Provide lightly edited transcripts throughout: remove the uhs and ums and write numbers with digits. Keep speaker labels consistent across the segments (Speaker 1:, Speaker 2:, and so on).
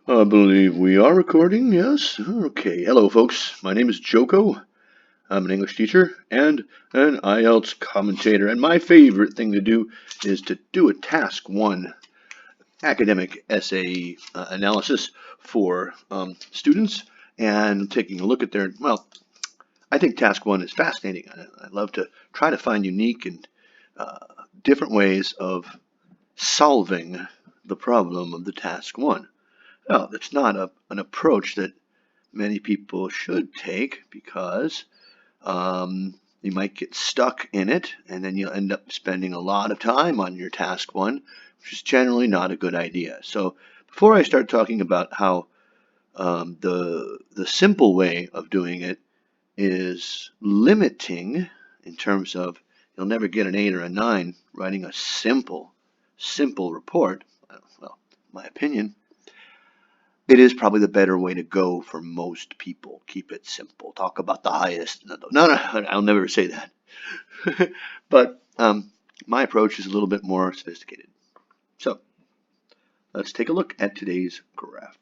Speaker 1: I believe we are recording, yes? Okay. Hello, folks. My name is Joko. I'm an English teacher and an IELTS commentator. And my favorite thing to do is to do a task one academic essay analysis for students and taking a look at their, well, I think task one is fascinating. I love to try to find unique and uh, different ways of solving the problem of the task one. Well, it's not an approach that many people should take because you might get stuck in it and then you'll end up spending a lot of time on your task one, which is generally not a good idea. So before I start talking about how the simple way of doing it is limiting in terms of you'll never get an 8 or a 9 writing a simple report, well, my opinion, it is probably the better way to go for most people. Keep it simple. Talk about the highest. No, I'll never say that. But my approach is a little bit more sophisticated. So let's take a look at today's graph.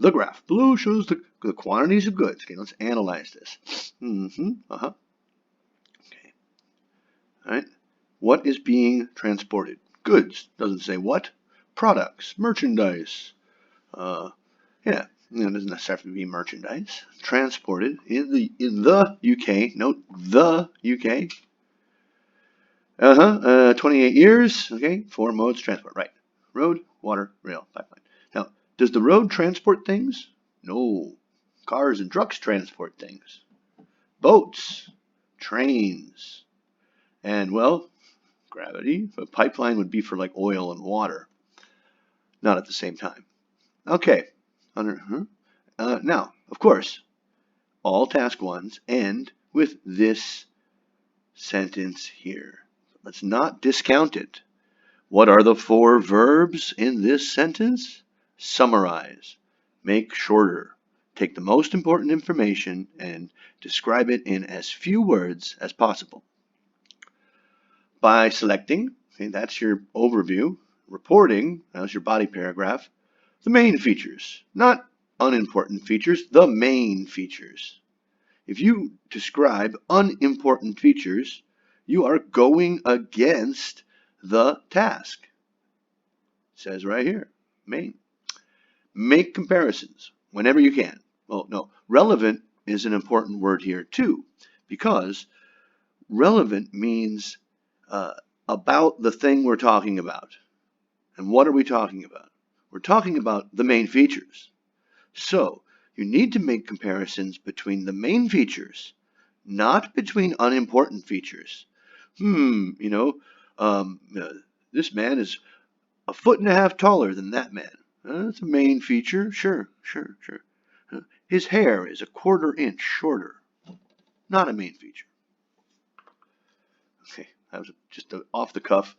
Speaker 1: The graph below shows the quantities of goods. Okay, let's analyze this. Okay. All right. What is being transported? Goods. Doesn't say what. Products. Merchandise. Yeah, it doesn't necessarily have to be merchandise. Transported in the UK. Note the UK. 28 years. Okay, 4 modes transport. Right. Road, water, rail, pipeline. Now, does the road transport things? No. Cars and trucks transport things. Boats, trains, and well, gravity. A pipeline would be for like oil and water, not at the same time. Okay. Now, of course, all task ones end with this sentence here. Let's not discount it. What are the 4 verbs in this sentence? Summarize, make shorter, take the most important information and describe it in as few words as possible. By selecting, okay, that's your overview, reporting, that's your body paragraph, the main features, not unimportant features, the main features. If you describe unimportant features, you are going against the task. It says right here, main. Make comparisons whenever you can. Well, no, relevant is an important word here too, because relevant means about the thing we're talking about. And what are we talking about? We're talking about the main features. So you need to make comparisons between the main features, not between unimportant features. This man is a foot and a half taller than that man. That's a main feature. Sure. His hair is a quarter inch shorter. Not a main feature. Okay, that was just an off the cuff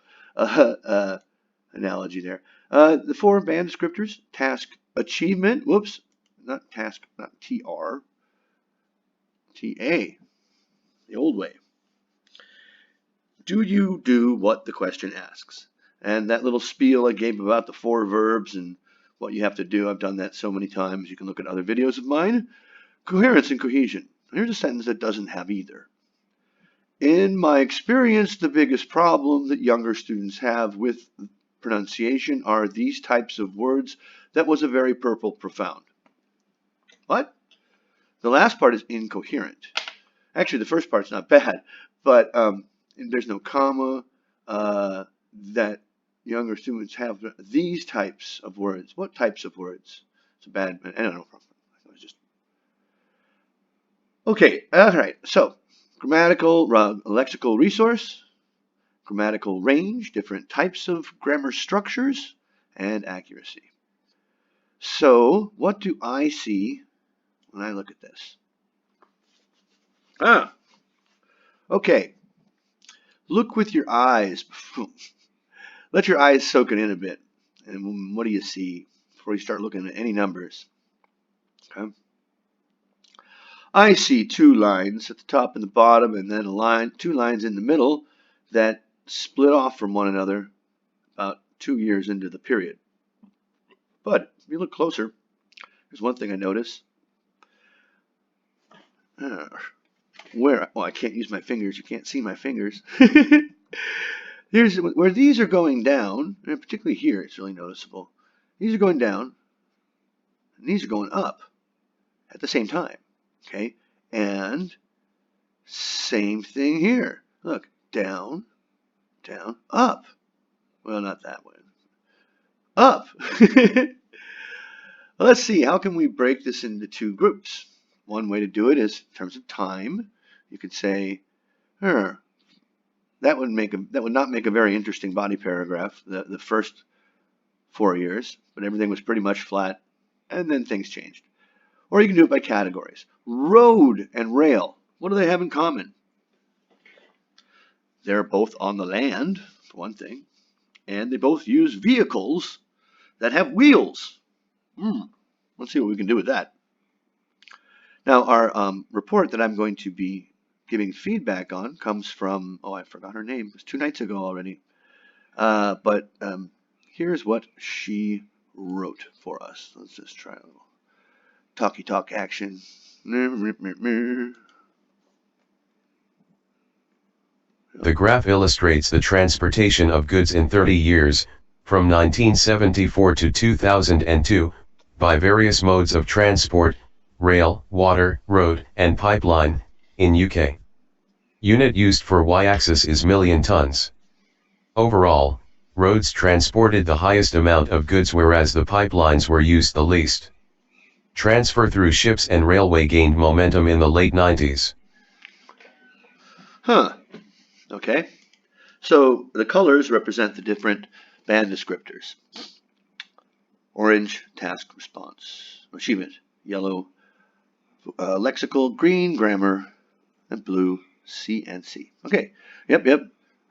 Speaker 1: analogy there. The 4 band descriptors: task achievement. Whoops, not task, not TR, TA, the old way. Do you do what the question asks? And that little spiel I gave about the 4 verbs and what you have to do, I've done that so many times. You can look at other videos of mine. Coherence and cohesion. Here's a sentence that doesn't have either. In my experience, the biggest problem that younger students have with pronunciation are these types of words. That was a very purple profound. What? The last part is incoherent. Actually, the first part's not bad, but there's no comma. That younger students have these types of words. What types of words? It's a bad, I don't know. It was just okay. All right. So grammatical, lexical resource, grammatical range, different types of grammar structures, and accuracy. So what do I see when I look at this? Okay. Look with your eyes. Let your eyes soak it in a bit. And what do you see before you start looking at any numbers? Okay. I see 2 lines at the top and the bottom, and then 2 lines in the middle that split off from one another about 2 years into the period. But if you look closer, there's one thing I notice. Well, I can't use my fingers. You can't see my fingers. Here's where these are going down, and particularly here, it's really noticeable. These are going down, and these are going up at the same time. Okay, and same thing here. Look, down, down, up. Well, not that way. Up. Well, let's see. How can we break this into two groups? One way to do it is in terms of time. You could say, that would not make a very interesting body paragraph. The first 4 years, but everything was pretty much flat, and then things changed. Or you can do it by categories. Road and rail. What do they have in common? They're both on the land, for one thing, and they both use vehicles that have wheels. Let's see what we can do with that. Now, our report that I'm going to be giving feedback on comes from, I forgot her name. It was 2 nights ago already. But here's what she wrote for us. Let's just try a little talky talk action.
Speaker 2: The graph illustrates the transportation of goods in 30 years, from 1974 to 2002, by various modes of transport, rail, water, road, and pipeline, in UK. Unit used for y-axis is million tons. Overall, roads transported the highest amount of goods whereas the pipelines were used the least. Transfer through ships and railway gained momentum in the late 90s.
Speaker 1: Okay. So the colors represent the different band descriptors. Orange, task response, achievement. Yellow, lexical. Green, grammar. And blue, C and C. Okay. Yep.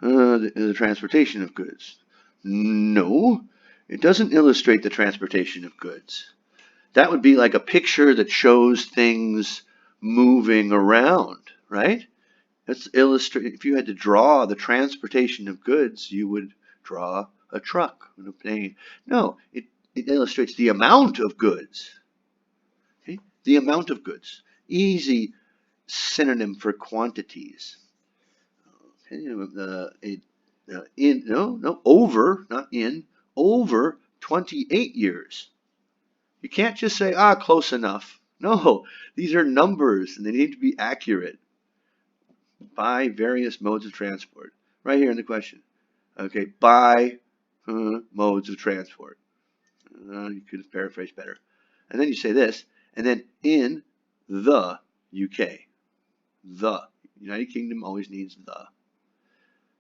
Speaker 1: The transportation of goods. No, it doesn't illustrate the transportation of goods. That would be like a picture that shows things moving around, right? Let's illustrate. If you had to draw the transportation of goods, you would draw a truck and a plane. No, it illustrates the amount of goods. Okay? The amount of goods. Easy synonym for quantities. Okay? Over, not in, over 28 years. You can't just say, close enough. No, these are numbers and they need to be accurate. By various modes of transport. Right here in the question. Okay, by modes of transport. You could have paraphrased better. And then you say this, and then in the UK. The. United Kingdom always needs the.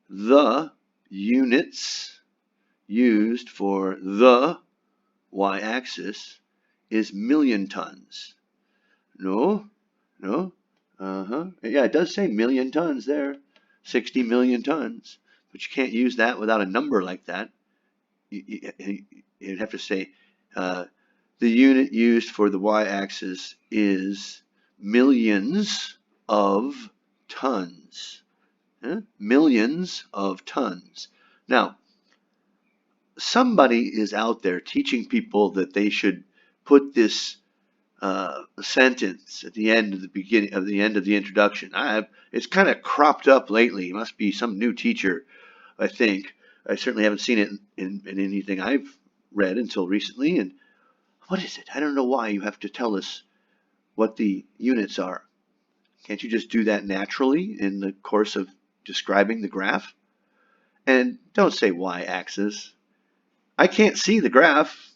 Speaker 1: The units used for the y-axis is million tons. No. Yeah, it does say million tons there. 60 million tons. But you can't use that without a number like that. You'd have to say the unit used for the y-axis is millions of tons. Millions of tons. Now, somebody is out there teaching people that they should put this sentence at the end of the end of the introduction. It's kind of cropped up lately. It must be some new teacher, I think. I certainly haven't seen it in anything I've read until recently. And what is it? I don't know why you have to tell us what the units are. Can't you just do that naturally in the course of describing the graph? And don't say y-axis. I can't see the graph.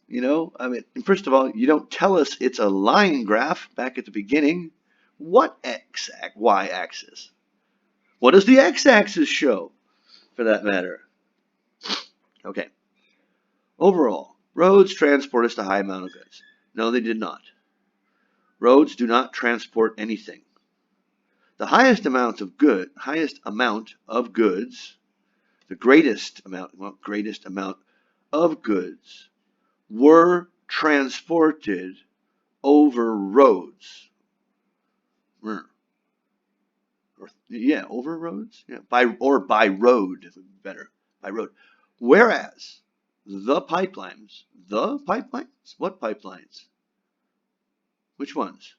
Speaker 1: First of all, you don't tell us it's a line graph back at the beginning. What y-axis? What does the x-axis show, for that matter? Okay. Overall, roads transport us a high amount of goods. No, they did not. Roads do not transport anything. The highest amount of goods, the greatest amount of goods were transported over roads. Over roads. By road, better. By road. Whereas The pipelines. The pipelines? What pipelines? Which ones?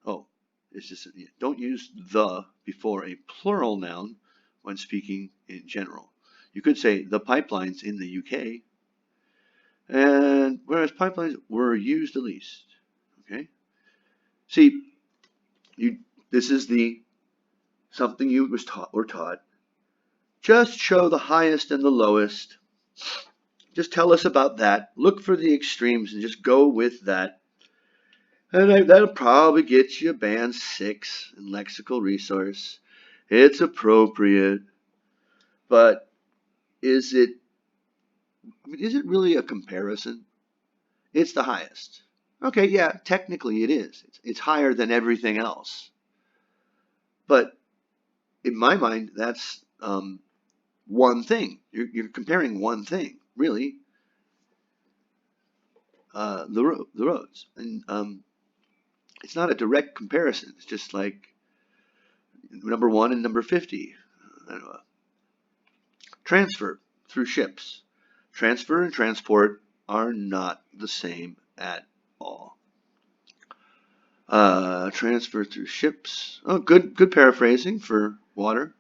Speaker 1: Oh, it's just, don't use the before a plural noun when speaking in general. You could say the pipelines in the UK, and whereas pipelines were used the least. Okay. See, this is the something you was taught or taught. Just show the highest and the lowest. Just tell us about that. Look for the extremes and just go with that. And that'll probably get you a band 6 in lexical resource. It's appropriate, but is it is it really a comparison? It's the highest. Okay, yeah, technically it is. It's higher than everything else. But in my mind, that's one thing. You're comparing one thing, really, the roads. And it's not a direct comparison. It's just like number 1 and number 50. Transfer through ships. Transfer and transport are not the same at all. Transfer through ships. Oh, good paraphrasing for water.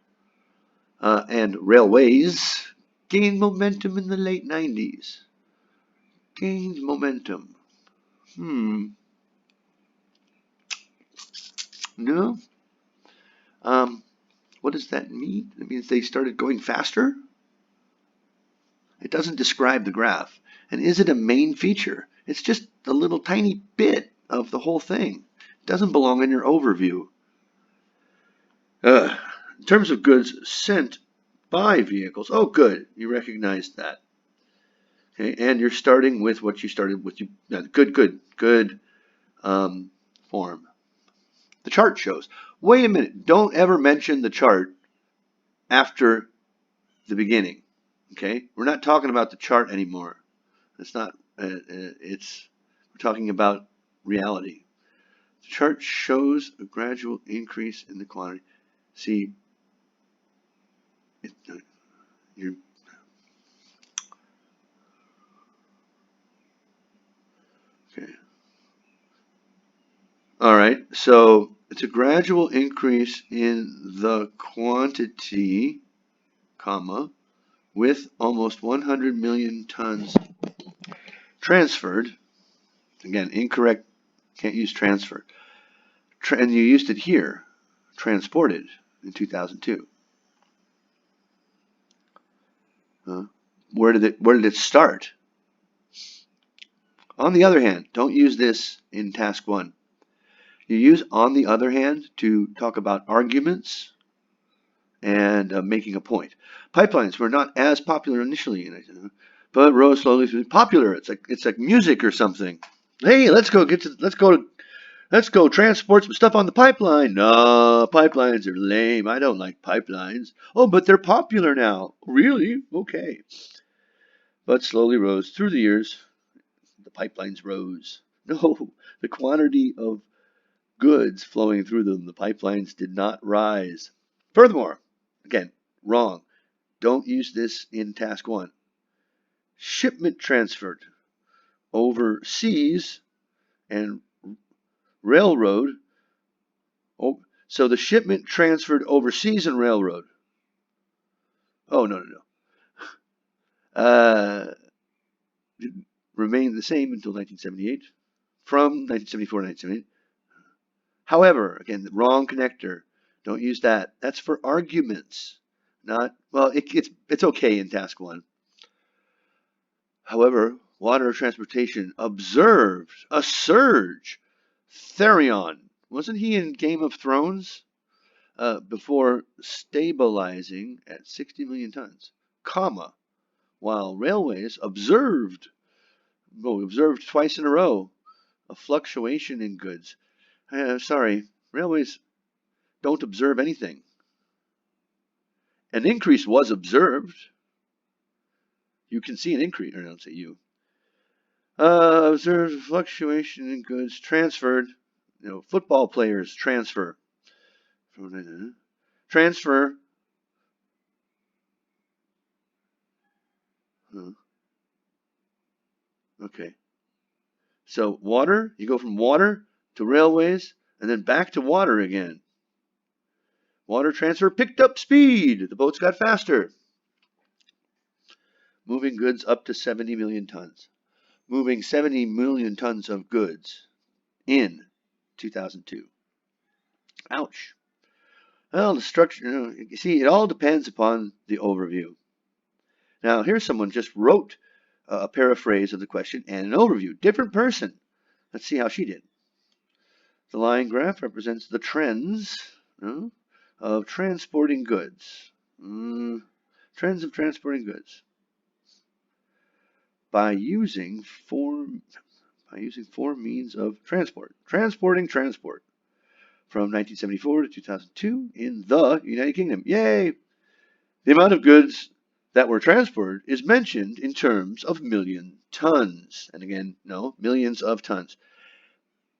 Speaker 1: And railways gained momentum in the late 90s. Gained momentum. No. What does that mean? It means they started going faster? It doesn't describe the graph. And is it a main feature? It's just a little tiny bit of the whole thing. It doesn't belong in your overview. In terms of goods sent by vehicles, oh good, you recognized that. Okay, and you're starting with what you started with. Good form. The chart shows. Wait a minute, don't ever mention the chart after the beginning. Okay, we're not talking about the chart anymore. It's not. We're talking about reality. The chart shows a gradual increase in the quantity. See, you're. Okay. All right. So it's a gradual increase in the quantity, comma, with almost 100 million tons transferred. Again, incorrect, can't use transfer. And you used it here, transported in 2002. Where did it start? On the other hand, don't use this in task 1. You use on the other hand to talk about arguments and making a point. Pipelines were not as popular initially, but rose slowly through popular. It's like music or something. Hey, let's go transport some stuff on the pipeline. No, pipelines are lame. I don't like pipelines. Oh, but they're popular now. Really? Okay. But slowly rose through the years. The pipelines rose. No, the quantity of goods flowing through them, the pipelines did not rise. Furthermore, again, wrong. Don't use this in task 1. Shipment transferred over seas and railroad. Oh, so the shipment transferred overseas and railroad. Oh, no. Remained the same until 1978. From 1974 to 1978. However, again, the wrong connector. Don't use that. That's for arguments. Not, well, it's okay in task 1. However, water transportation observed a surge. Therion, wasn't he in Game of Thrones? Before stabilizing at 60 million tons, comma, while railways observed twice in a row, a fluctuation in goods. Sorry, railways don't observe anything. An increase was observed. You can see an increase, or don't say you. Observed fluctuation in goods transferred. Football players transfer. Transfer. Okay. So water, you go from water to railways and then back to water again. Water transfer picked up speed. The boats got faster, moving goods up to 70 million tons. Moving 70 million tons of goods in 2002. Ouch. Well, the structure, you see, it all depends upon the overview. Now, here's someone just wrote a paraphrase of the question and an overview. Different person. Let's see how she did. The line graph represents the trends of transporting goods. Trends of transporting goods by using four means of transport. Transporting transport from 1974 to 2002 in the United Kingdom. Yay! The amount of goods that were transported is mentioned in terms of million tons. And again, no, millions of tons.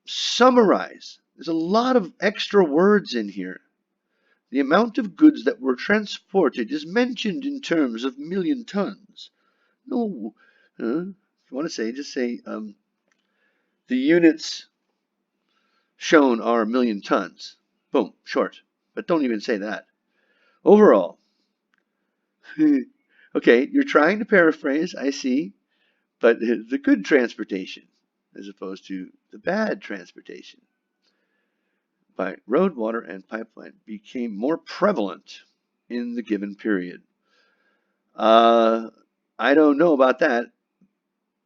Speaker 1: Summarize. There's a lot of extra words in here. The amount of goods that were transported is mentioned in terms of million tons. No, if you want to say, just say the units shown are a million tons. Boom, short. But don't even say that. Overall, okay, you're trying to paraphrase, I see, but the good transportation as opposed to the bad transportation by road, water, and pipeline became more prevalent in the given period. I don't know about that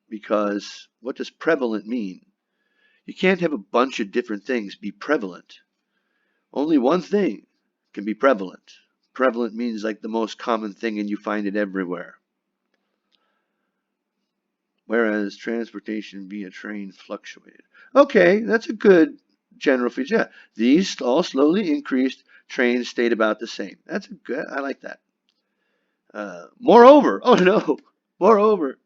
Speaker 1: because what does prevalent mean? You can't have a bunch of different things be prevalent. Only one thing can be prevalent. Prevalent means like the most common thing and you find it everywhere. Whereas transportation via train fluctuated. Okay, that's a good general feature. Yeah, these all slowly increased. Trains stayed about the same. That's a good. I like that. Moreover, oh no, moreover,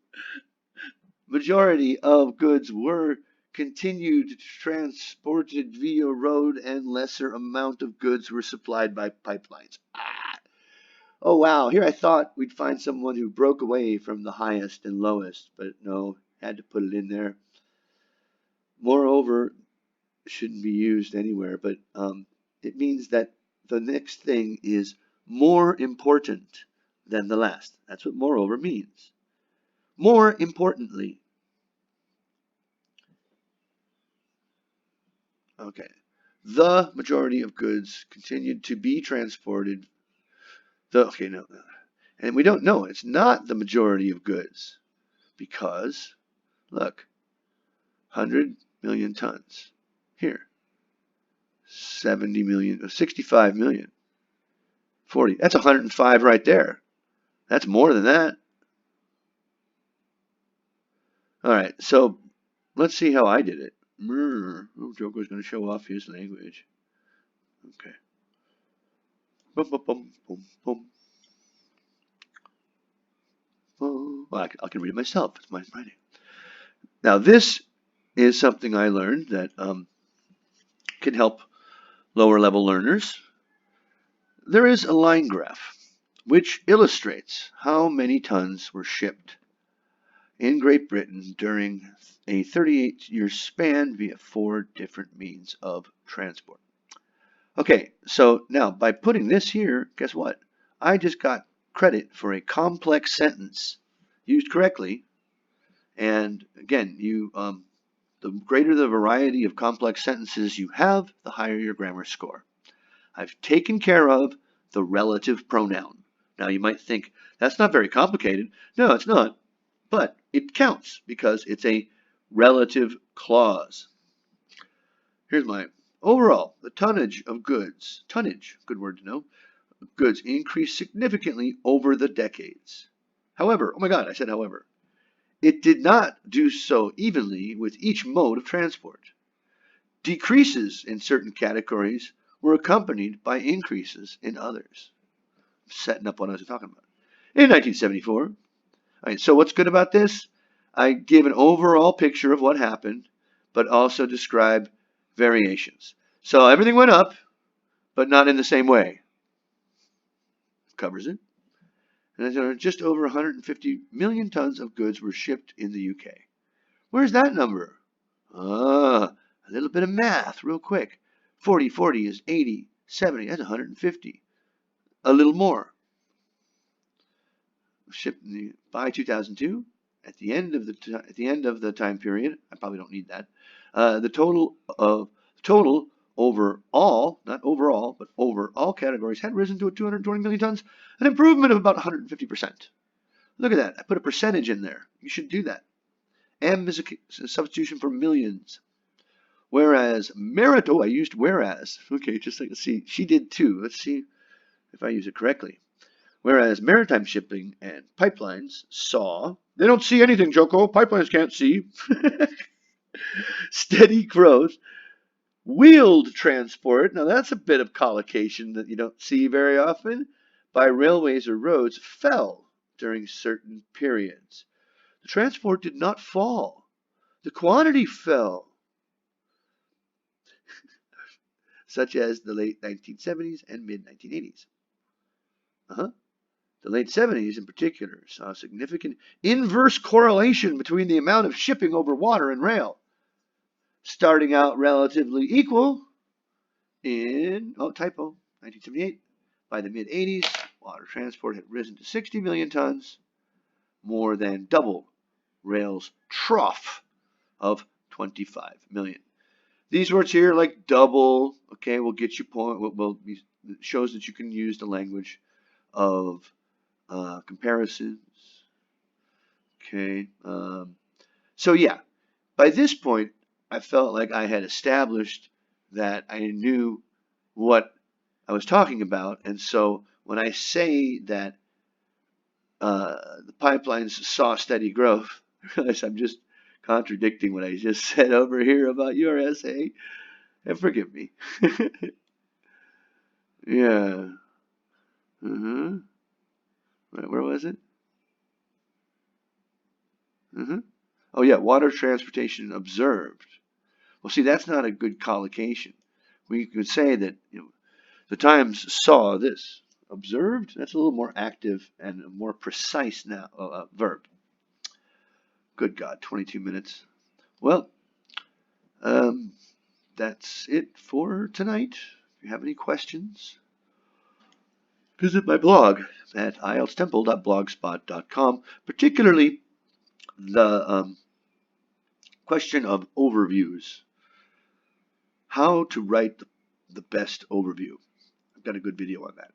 Speaker 1: majority of goods were continued transported via road and lesser amount of goods were supplied by pipelines. Oh wow, here I thought we'd find someone who broke away from the highest and lowest, but no, had to put it in there. Moreover, shouldn't be used anywhere, but it means that the next thing is more important than the last. That's what moreover means. More importantly. Okay. The majority of goods continued to be transported. Okay, no. And we don't know. It's not the majority of goods because, look, 100 million tons. Here, 70 million, 65 million, 40. That's 105 right there. That's more than that. All right, so let's see how I did it. Oh, Joko's going to show off his language. Okay. Boom, boom, boom, boom, boom. Oh, well, I can read it myself. It's my writing. Now, this is something I learned that can help lower level learners. There is a line graph which illustrates how many tons were shipped in Great Britain during a 38-year span via 4 different means of transport. Okay, so now by putting this here, guess what? I just got credit for a complex sentence used correctly. And again, the greater the variety of complex sentences you have, the higher your grammar score. I've taken care of the relative pronoun. Now you might think, that's not very complicated. No, it's not. But it counts because it's a relative clause. Here's my overall, the tonnage of goods, good word to know, goods increased significantly over the decades. However, oh my God, I said however, it did not do so evenly with each mode of transport. Decreases in certain categories were accompanied by increases in others. Setting up what I was talking about. In 1974, all right, so what's good about this? I give an overall picture of what happened, but also describe variations. So everything went up, but not in the same way. Covers it. And just over 150 million tons of goods were shipped in the UK. Where's that number? A little bit of math real quick. 40 is 80, 70, that's 150. A little more. Shipped by 2002, at the end of the time period, I probably don't need that. The total overall, not overall, but overall categories had risen to 220 million tons, an improvement of about 150%. Look at that. I put a percentage in there. You should do that. M is a substitution for millions. Whereas I used whereas. Okay, just like, let's see. She did too. Let's see if I use it correctly. Whereas maritime shipping and pipelines saw, they don't see anything, Joko. Pipelines can't see. Steady growth. Wheeled transport, now that's a bit of collocation that you don't see very often, by railways or roads fell during certain periods. The transport did not fall. The quantity fell, such as the late 1970s and mid 1980s. The late 70s in particular saw a significant inverse correlation between the amount of shipping over water and rail, starting out relatively equal in, 1978. By the mid 80s, water transport had risen to 60 million tons, more than double rail's trough of 25 million. These words here, like double, okay, will get you point. It shows that you can use the language of comparisons. Okay, so yeah, by this point, I felt like I had established that I knew what I was talking about, and so when I say that the pipelines saw steady growth, I realize I'm just contradicting what I just said over here about your essay, and forgive me. Yeah. Right, where was it? Oh yeah, water transportation observed. Well, see, that's not a good collocation. We could say that the Times saw this. Observed? That's a little more active and a more precise now verb. Good God, 22 minutes. Well, that's it for tonight. If you have any questions, visit my blog at ieltstemple.blogspot.com, particularly the question of overviews. How to write the best overview. I've got a good video on that.